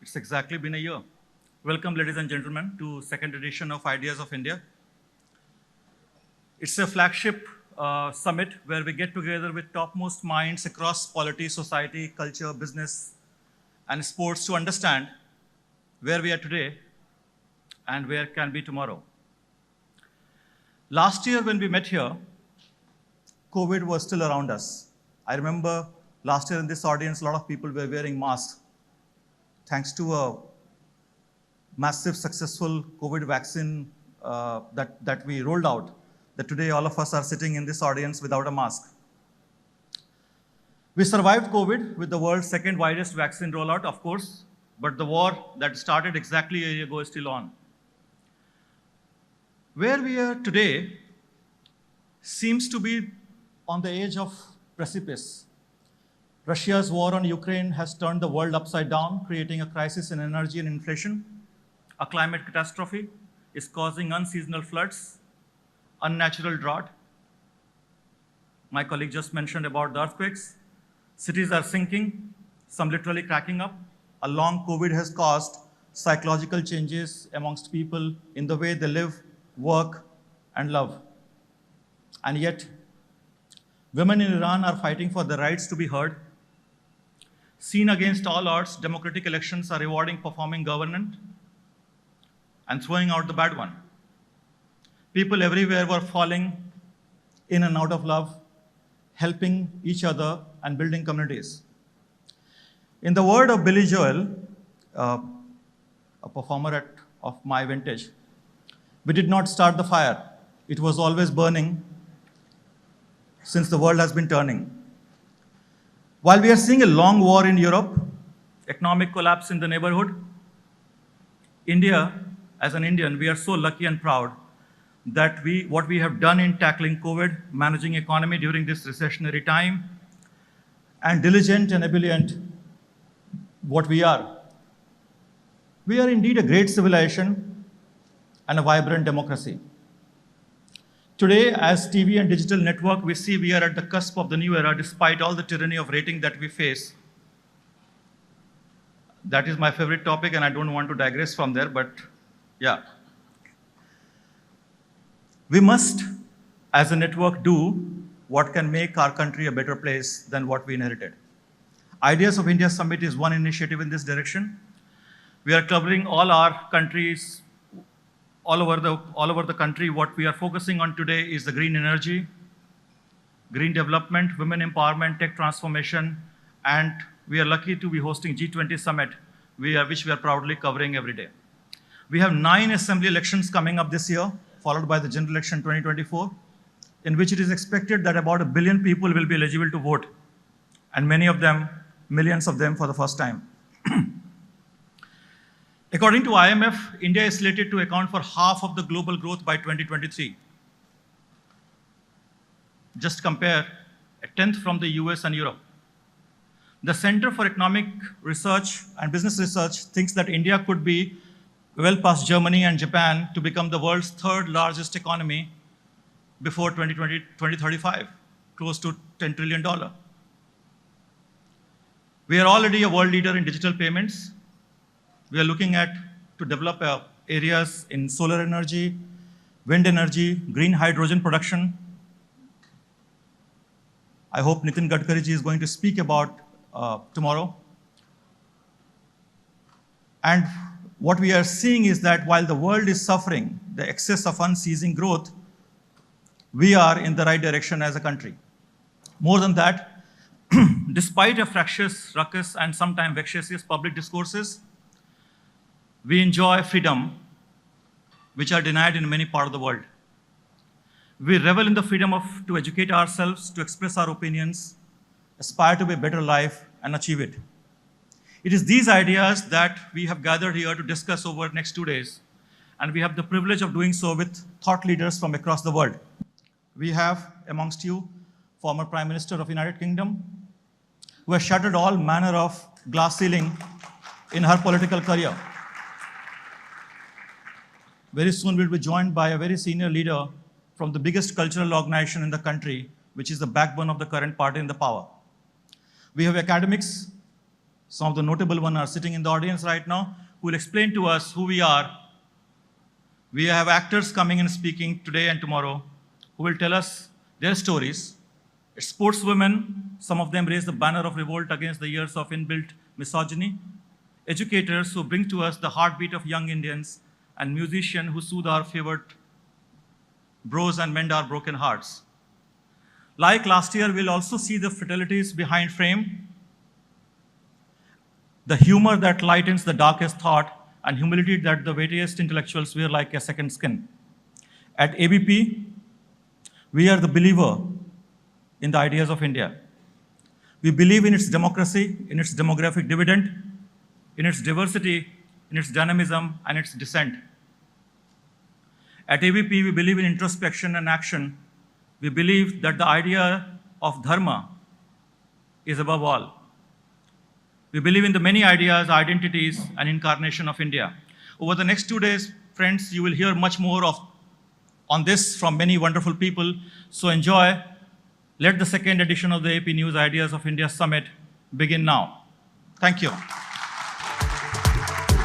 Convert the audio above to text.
It's exactly been a year. Welcome, ladies and gentlemen, to second edition of Ideas of India. It's a flagship summit where we get together with topmost minds across polity, society, culture, business, and sports to understand where we are today and where can be tomorrow. Last year when we met here, COVID was still around us. I remember last year in this audience, a lot of people were wearing masks. Thanks to a massive, successful COVID vaccine that we rolled out, that today all of us are sitting in this audience without a mask. We survived COVID with the world's second widest vaccine rollout, of course, but the war that started exactly a year ago is still on. Where we are today seems to be on the edge of precipice. Russia's war on Ukraine has turned the world upside down, creating a crisis in energy and inflation. A climate catastrophe is causing unseasonal floods, unnatural drought. My colleague just mentioned about the earthquakes. Cities are sinking, some literally cracking up. A long COVID has caused psychological changes amongst people in the way they live, work, and love. And yet, women in Iran are fighting for their rights to be heard. Seen against all odds, democratic elections are rewarding performing government and throwing out the bad one. People everywhere were falling in and out of love, helping each other and building communities. In the word of Billy Joel, a performer of my vintage, we did not start the fire. It was always burning since the world has been turning. While we are seeing a long war in Europe, economic collapse in the neighborhood, India, as an Indian, we are so lucky and proud that what we have done in tackling COVID, managing economy during this recessionary time, and diligent and ebullient what we are. We are indeed a great civilization and a vibrant democracy. Today, as TV and digital network, we see we are at the cusp of the new era despite all the tyranny of rating that we face. That is my favorite topic and I don't want to digress from there, but yeah. We must, as a network, do what can make our country a better place than what we inherited. Ideas of India Summit is one initiative in this direction. We are covering all our countries, all over the country. What we are focusing on today is the green energy, green development, women empowerment, tech transformation, and we are lucky to be hosting G20 Summit, which we are proudly covering every day. We have 9 assembly elections coming up this year, followed by the general election 2024, in which it is expected that about 1 billion people will be eligible to vote, and many of them, millions of them for the first time. According to IMF, India is slated to account for half of the global growth by 2023. Just compare a tenth from the US and Europe. The Center for Economic Research and Business Research thinks that India could be well past Germany and Japan to become the world's third largest economy before 2035, close to $10 trillion. We are already a world leader in digital payments. We are looking to develop areas in solar energy, wind energy, green hydrogen production. I hope Nitin Gadkari ji is going to speak about tomorrow. And what we are seeing is that while the world is suffering the excess of unceasing growth, we are in the right direction as a country. More than that, despite a fractious, ruckus, and sometimes vexatious public discourses, we enjoy freedom, which are denied in many parts of the world. We revel in the freedom to educate ourselves, to express our opinions, aspire to a better life, and achieve it. It is these ideas that we have gathered here to discuss over the next 2 days, and we have the privilege of doing so with thought leaders from across the world. We have amongst you former Prime Minister of the United Kingdom, who has shattered all manner of glass ceiling in her political career. Very soon we'll be joined by a very senior leader from the biggest cultural organization in the country, which is the backbone of the current party in the power. We have academics Some of the notable ones are sitting in the audience right now, who will explain to us who we are. We have actors coming and speaking today and tomorrow, who will tell us their stories. Sportswomen, some of them raise the banner of revolt against the years of inbuilt misogyny. Educators who bring to us the heartbeat of young Indians, and musicians who soothe our favored bros and mend our broken hearts. Like last year, we'll also see the fatalities behind frame, the humor that lightens the darkest thought, and humility that the weightiest intellectuals wear like a second skin. At ABP, we are the believer in the ideas of India. We believe in its democracy, in its demographic dividend, in its diversity, in its dynamism, and its dissent. At ABP, we believe in introspection and action. We believe that the idea of dharma is above all. We believe in the many ideas, identities, and incarnation of India. Over the next 2 days, friends, you will hear much more on this from many wonderful people. So enjoy. Let the second edition of the AP News Ideas of India Summit begin now. Thank you.